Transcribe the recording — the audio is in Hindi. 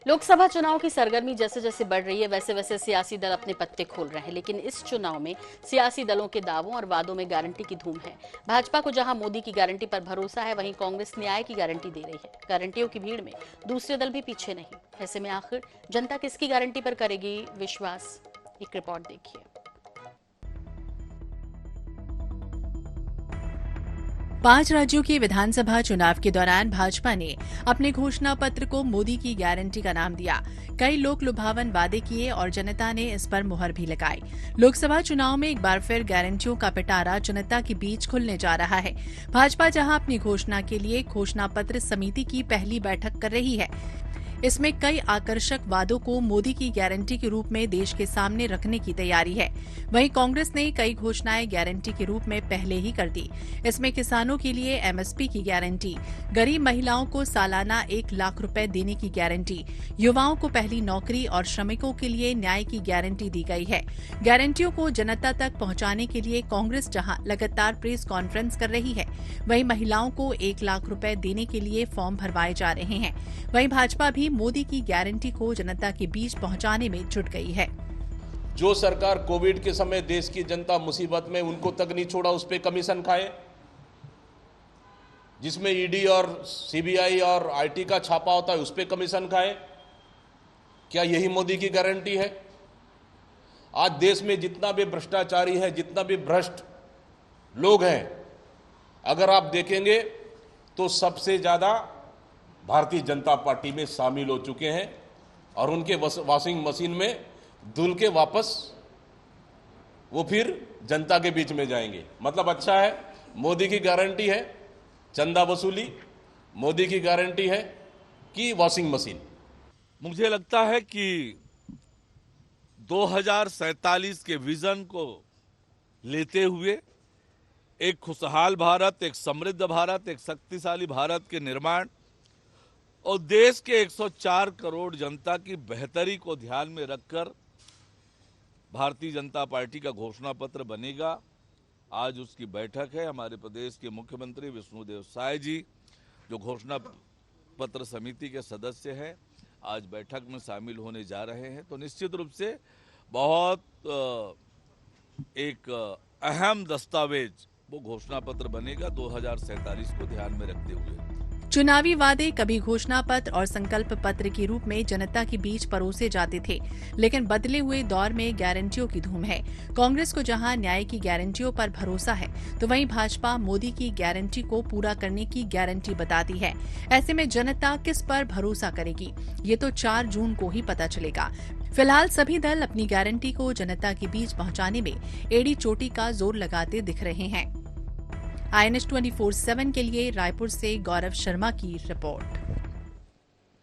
लोकसभा चुनाव की सरगर्मी जैसे जैसे बढ़ रही है वैसे वैसे सियासी दल अपने पत्ते खोल रहे हैं, लेकिन इस चुनाव में सियासी दलों के दावों और वादों में गारंटी की धूम है। भाजपा को जहां मोदी की गारंटी पर भरोसा है, वहीं कांग्रेस न्याय की गारंटी दे रही है। गारंटियों की भीड़ में दूसरे दल भी पीछे नहीं। ऐसे में आखिर जनता किसकी गारंटी पर करेगी विश्वास? एक रिपोर्ट देखिए। 5 राज्यों के विधानसभा चुनाव के दौरान भाजपा ने अपने घोषणा पत्र को मोदी की गारंटी का नाम दिया। कई लोक लुभावन वादे किए और जनता ने इस पर मुहर भी लगाई। लोकसभा चुनाव में एक बार फिर गारंटियों का पिटारा जनता के बीच खुलने जा रहा है। भाजपा जहां अपनी घोषणा के लिए घोषणा पत्र समिति की पहली बैठक कर रही है, इसमें कई आकर्षक वादों को मोदी की गारंटी के रूप में देश के सामने रखने की तैयारी है। वहीं कांग्रेस ने कई घोषणाएं गारंटी के रूप में पहले ही कर दी। इसमें किसानों के लिए एमएसपी की गारंटी, गरीब महिलाओं को सालाना 1 लाख रुपए देने की गारंटी, युवाओं को पहली नौकरी और श्रमिकों के लिए न्याय की गारंटी दी गई है। गारंटियों को जनता तक पहुंचाने के लिए कांग्रेस जहां लगातार प्रेस कॉन्फ्रेंस कर रही है, वहीं महिलाओं को 1 लाख रुपए देने के लिए फॉर्म भरवाए जा रहे हैं। वहीं भाजपा भी मोदी की गारंटी को जनता के बीच पहुंचाने में जुट गई है। जो सरकार कोविड के समय देश की जनता मुसीबत में, उनको तक नहीं छोड़ा, उस पे कमीशन खाए, जिसमें ईडी और सीबीआई और आईटी का छापा होता है, उस पे कमीशन खाए। क्या यही मोदी की गारंटी है? आज देश में जितना भी भ्रष्टाचारी है, जितना भी भ्रष्ट लोग हैं, अगर आप देखेंगे तो सबसे ज्यादा भारतीय जनता पार्टी में शामिल हो चुके हैं और उनके वॉशिंग मशीन में धुल के वापस वो फिर जनता के बीच में जाएंगे। मतलब अच्छा है, मोदी की गारंटी है चंदा वसूली, मोदी की गारंटी है कि वॉशिंग मशीन। मुझे लगता है कि 2047 के विजन को लेते हुए एक खुशहाल भारत, एक समृद्ध भारत, एक शक्तिशाली भारत के निर्माण और देश के 104 करोड़ जनता की बेहतरी को ध्यान में रखकर भारतीय जनता पार्टी का घोषणा पत्र बनेगा। आज उसकी बैठक है। हमारे प्रदेश के मुख्यमंत्री विष्णुदेव साय जी, जो घोषणा पत्र समिति के सदस्य हैं, आज बैठक में शामिल होने जा रहे हैं। तो निश्चित रूप से बहुत एक अहम दस्तावेज वो घोषणा पत्र बनेगा 2047 को ध्यान में रखते हुए। चुनावी वादे कभी घोषणा पत्र और संकल्प पत्र के रूप में जनता के बीच परोसे जाते थे, लेकिन बदले हुए दौर में गारंटियों की धूम है। कांग्रेस को जहां न्याय की गारंटियों पर भरोसा है, तो वहीं भाजपा मोदी की गारंटी को पूरा करने की गारंटी बताती है। ऐसे में जनता किस पर भरोसा करेगी, ये तो 4 जून को ही पता चलेगा। फिलहाल सभी दल अपनी गारंटी को जनता के बीच पहुंचाने में एड़ी चोटी का जोर लगाते दिख रहे हैं। INS 24/7 के लिए रायपुर से गौरव शर्मा की रिपोर्ट।